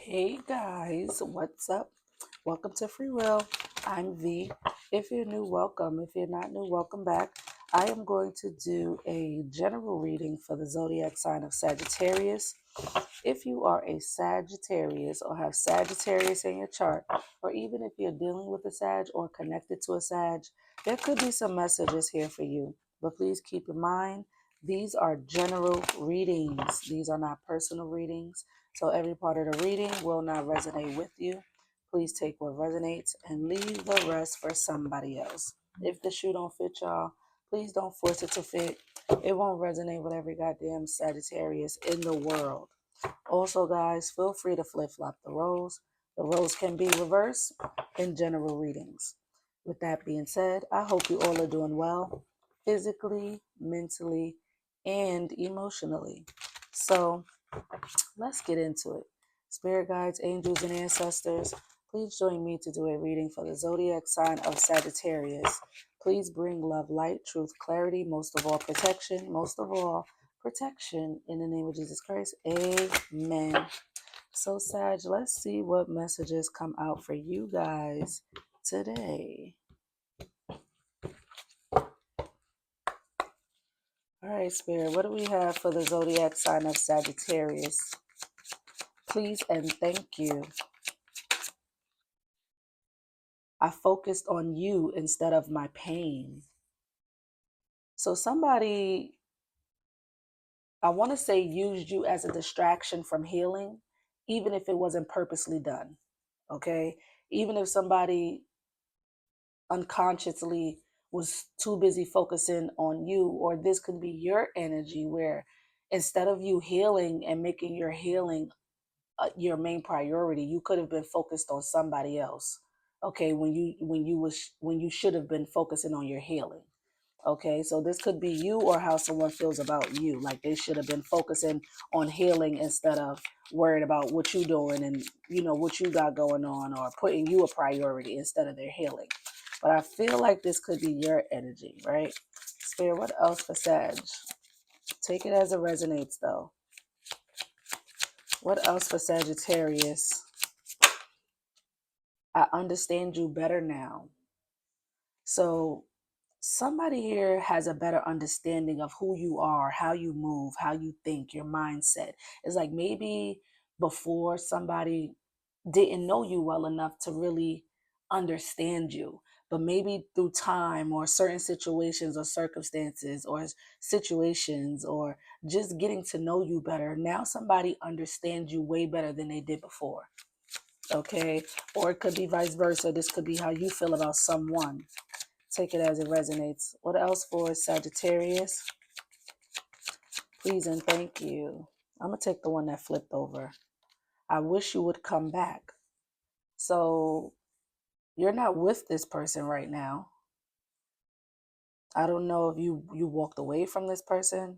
Hey guys, what's up? Welcome to Free Will. I'm V. If you're new, welcome. If you're not new, welcome back. I am going to do a general reading for the zodiac sign of Sagittarius. If you are a Sagittarius or have Sagittarius in your chart, or even if you're dealing with a Sag or connected to a Sag, there could be some messages here for you. But please keep in mind, these are general readings. These are not personal readings. So every part of the reading will not resonate with you. Please take what resonates and leave the rest for somebody else. If the shoe don't fit y'all, please don't force it to fit. It won't resonate with every goddamn Sagittarius in the world. Also, guys, feel free to flip-flop the roles. The roles can be reversed in general readings. With that being said, I hope you all are doing well, physically, mentally, and emotionally. So let's get into it. Spirit guides, angels, and ancestors, please join me to do a reading for the zodiac sign of Sagittarius. Please bring love, light, truth, clarity, most of all, protection. Most of all, protection in the name of Jesus Christ. Amen. So, Sag, let's see what messages come out for you guys today. All right, Spirit, what do we have for the zodiac sign of Sagittarius? Please and thank you. I focused on you instead of my pain. So somebody, I want to say, used you as a distraction from healing, even if it wasn't purposely done. Okay? Even if somebody unconsciously was too busy focusing on you, or this could be your energy where instead of you healing and making your healing your main priority, you could have been focused on somebody else. Okay, when you should have been focusing on your healing. Okay, so this could be you or how someone feels about you. Like they should have been focusing on healing instead of worried about what you're doing and what you got going on, or putting you a priority instead of their healing. But I feel like this could be your energy, right? Spirit, what else for Sag? Take it as it resonates though. What else for Sagittarius? I understand you better now. So somebody here has a better understanding of who you are, how you move, how you think, your mindset. It's like maybe before somebody didn't know you well enough to really understand you. But maybe through time or certain situations or circumstances or situations or just getting to know you better, now somebody understands you way better than they did before. Okay? Or it could be vice versa. This could be how you feel about someone. Take it as it resonates. What else for Sagittarius? Please and thank you. I'm going to take the one that flipped over. I wish you would come back. So you're not with this person right now. I don't know if you walked away from this person.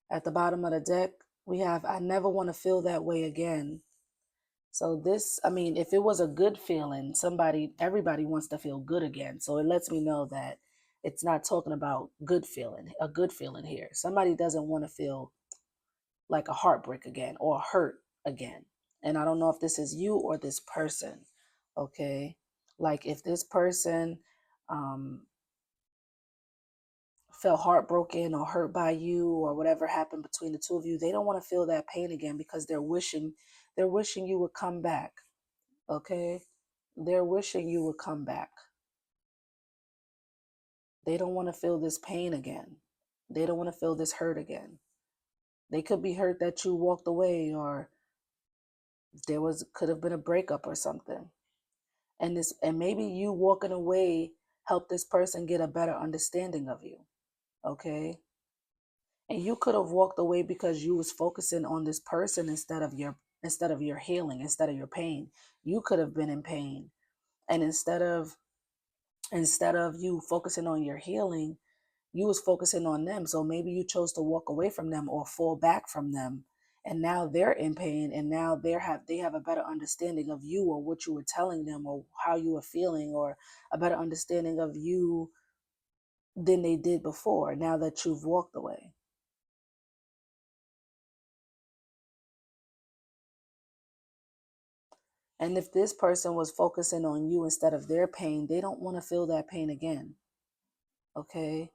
At the bottom of the deck, we have, I never want to feel that way again. So this, I mean, if it was a good feeling, everybody wants to feel good again. So it lets me know that it's not talking about a good feeling here. Somebody doesn't want to feel like a heartbreak again or hurt again. And I don't know if this is you or this person. Okay. Like if this person felt heartbroken or hurt by you or whatever happened between the two of you, they don't want to feel that pain again because they're wishing you would come back. Okay? They're wishing you would come back. They don't want to feel this pain again. They don't want to feel this hurt again. They could be hurt that you walked away, or could have been a breakup or something. And maybe you walking away helped this person get a better understanding of you. Okay? And you could have walked away because you was focusing on this person instead of your healing, instead of your pain. You could have been in pain. And instead of you focusing on your healing, you was focusing on them. So maybe you chose to walk away from them or fall back from them. And now they're in pain, and now they have a better understanding of you or what you were telling them or how you were feeling, or a better understanding of you than they did before, now that you've walked away. And if this person was focusing on you instead of their pain, they don't want to feel that pain again. Okay.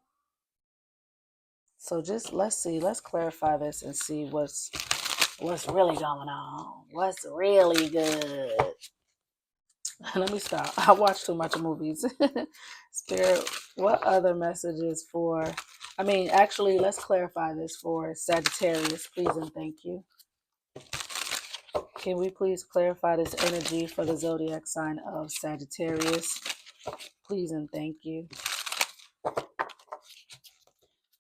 So just let's clarify this and see what's really going on. What's really good. Let me stop. I watch too much movies. Spirit, what other messages for actually let's clarify this for Sagittarius, please and thank you. Can we please clarify this energy for the zodiac sign of Sagittarius? Please and thank you.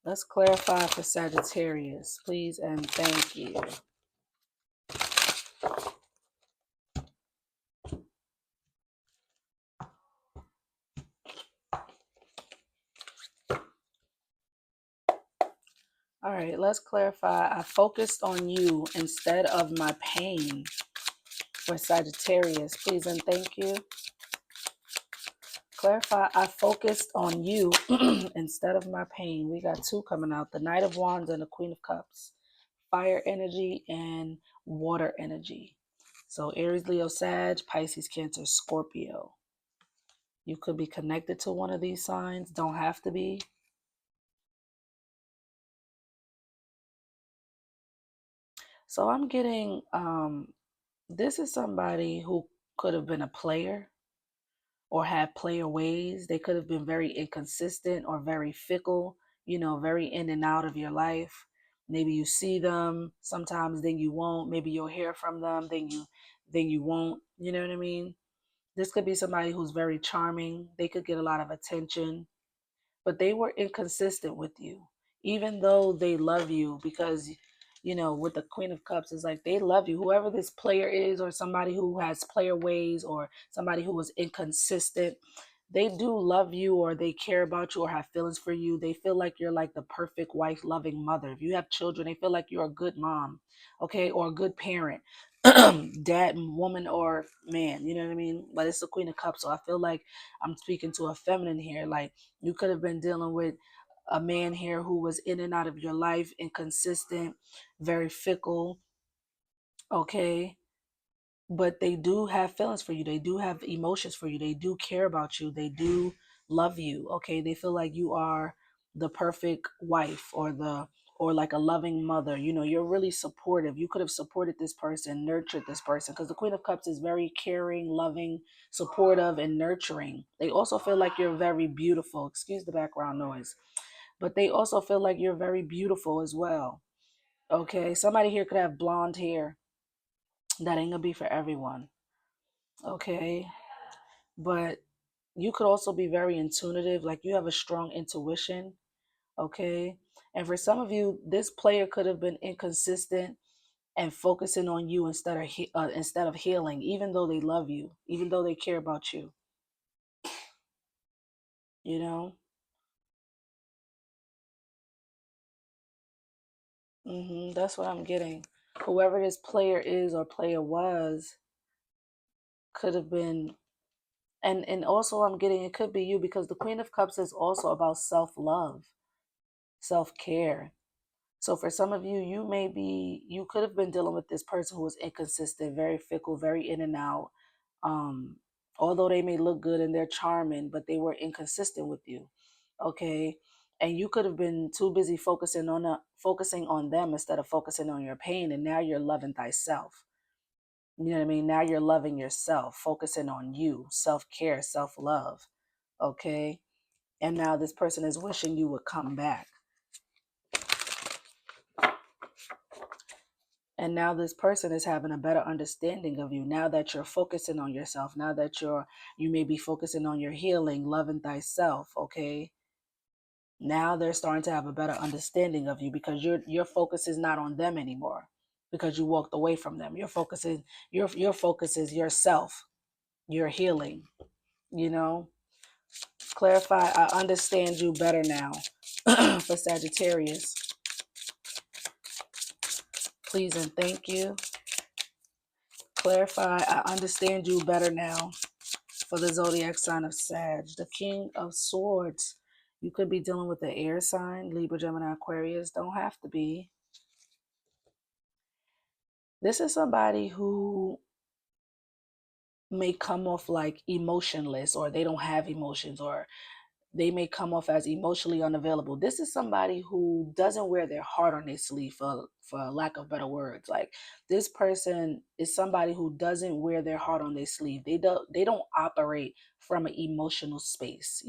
Let's clarify for Sagittarius, please and thank you. All right, let's clarify. I focused on you instead of my pain for Sagittarius, please and thank you. Clarify, I focused on you instead of my pain. We got two coming out, the Knight of Wands and the Queen of Cups. Fire energy and water energy. So Aries, Leo, Sag, Pisces, Cancer, Scorpio. You could be connected to one of these signs. Don't have to be. So I'm getting, this is somebody who could have been a player or had player ways. They could have been very inconsistent or very fickle, very in and out of your life. Maybe you see them sometimes, then you won't. Maybe you'll hear from them, then you won't. You know what I mean? This could be somebody who's very charming. They could get a lot of attention, but they were inconsistent with you, even though they love you because, with the Queen of Cups, it's like they love you. Whoever this player is, or somebody who has player ways, or somebody who was inconsistent, they do love you, or they care about you, or have feelings for you. They feel like you're like the perfect wife, loving mother. If you have children, they feel like you're a good mom, okay, or a good parent. Dad, woman, or man, you know what I mean? But it's the Queen of Cups, so I feel like I'm speaking to a feminine here. Like, you could have been dealing with a man here who was in and out of your life, inconsistent, very fickle, okay? But they do have feelings for you. They do have emotions for you. They do care about you. They do love you, okay? They feel like you are the perfect wife, or like a loving mother. You're really supportive. You could have supported this person, nurtured this person, because the Queen of Cups is very caring, loving, supportive, and nurturing. They also feel like you're very beautiful. Excuse the background noise. But they also feel like you're very beautiful as well. Okay, somebody here could have blonde hair. That ain't gonna be for everyone. Okay, but you could also be very intuitive. Like, you have a strong intuition. Okay, and for some of you, this player could have been inconsistent and focusing on you instead of healing, even though they love you, even though they care about you. You know, that's what I'm getting. Whoever this player is or player was could have been, and also I'm getting, it could be you, because the Queen of Cups is also about self-love, self-care. So for some of you, you could have been dealing with this person who was inconsistent, very fickle, very in and out. Um, Although they may look good and they're charming, but they were inconsistent with you. Okay. And you could have been too busy focusing on them instead of focusing on your pain. And now you're loving thyself. You know what I mean? Now you're loving yourself, focusing on you, self-care, self-love. Okay. And now this person is wishing you would come back. And now this person is having a better understanding of you. Now that you're focusing on yourself, now that you may be focusing on your healing, loving thyself, okay? Now they're starting to have a better understanding of you, because your focus is not on them anymore, because you walked away from them. Your focus is yourself, your healing, you know? Clarify, I understand you better now. For Sagittarius, please and thank you. Clarify, I understand you better now. For the zodiac sign of Sag, the King of Swords. You could be dealing with the air sign, Libra, Gemini, Aquarius. Don't have to be. This is somebody who may come off like emotionless, or they don't have emotions, or they may come off as emotionally unavailable. This is somebody who doesn't wear their heart on their sleeve, for lack of better words. Like, this person is somebody who doesn't wear their heart on their sleeve. They don't operate from an emotional space.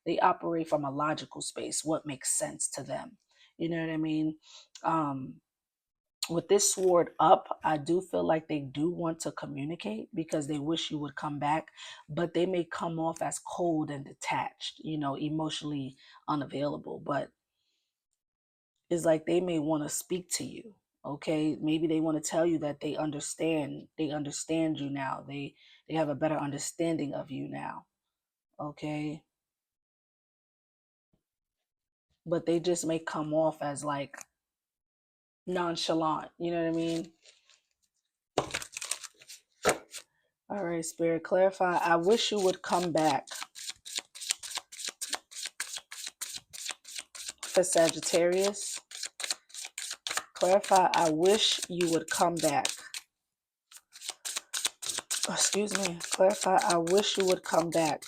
They operate from a logical space, what makes sense to them. You know what I mean? Um, with this sword up, I do feel like they do want to communicate because they wish you would come back, but they may come off as cold and detached, emotionally unavailable. But it's like they may want to speak to you. Okay, maybe they want to tell you that they understand you now. They have a better understanding of you now. Okay, but they just may come off as like nonchalant. You know what I mean? All right, Spirit, clarify. I wish you would come back for Sagittarius. Clarify. I wish you would come back. Excuse me. Clarify. I wish you would come back.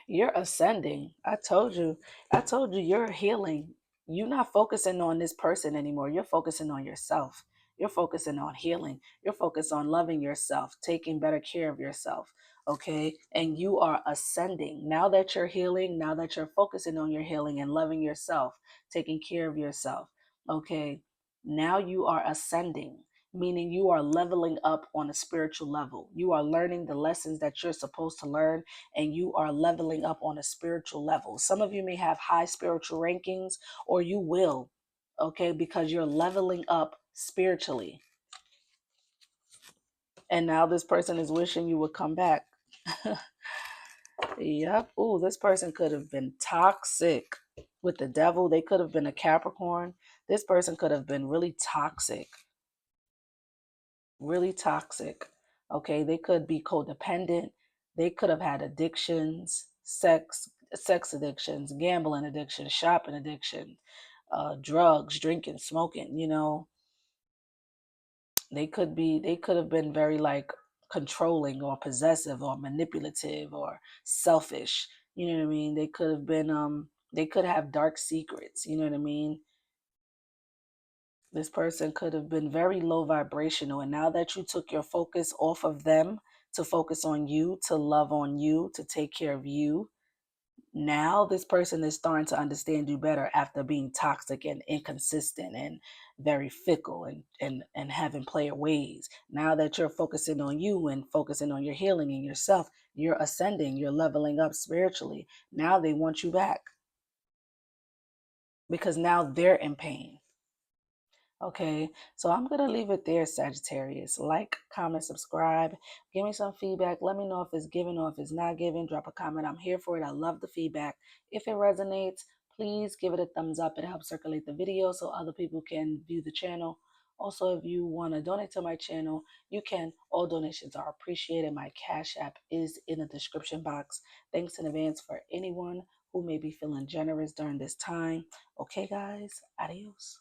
You're ascending. I told you you're healing. You're not focusing on this person anymore. You're focusing on yourself. You're focusing on healing. You're focused on loving yourself, taking better care of yourself. Okay. And you are ascending. Now that you're healing, now that you're focusing on your healing and loving yourself, taking care of yourself. Okay. Now you are ascending, meaning you are leveling up on a spiritual level. You are learning the lessons that you're supposed to learn, and you are leveling up on a spiritual level. Some of you may have high spiritual rankings, or you will, okay, because you're leveling up spiritually. And now this person is wishing you would come back. Yep. Ooh, this person could have been toxic with the devil. They could have been a Capricorn. This person could have been really toxic. Really toxic. Okay, they could be codependent. They could have had addictions, sex addictions, gambling addiction, shopping addiction, drugs, drinking, smoking. They could have been very like controlling or possessive or manipulative or selfish. You know what I mean? They could have dark secrets. You know what I mean? This person could have been very low vibrational. And now that you took your focus off of them to focus on you, to love on you, to take care of you, now this person is starting to understand you better after being toxic and inconsistent and very fickle and having player ways. Now that you're focusing on you and focusing on your healing and yourself, you're ascending, you're leveling up spiritually. Now they want you back because now they're in pain. Okay, so I'm going to leave it there, Sagittarius. Like, comment, subscribe. Give me some feedback. Let me know if it's given or if it's not given. Drop a comment. I'm here for it. I love the feedback. If it resonates, please give it a thumbs up. It helps circulate the video so other people can view the channel. Also, if you want to donate to my channel, you can. All donations are appreciated. My Cash App is in the description box. Thanks in advance for anyone who may be feeling generous during this time. Okay, guys, adios.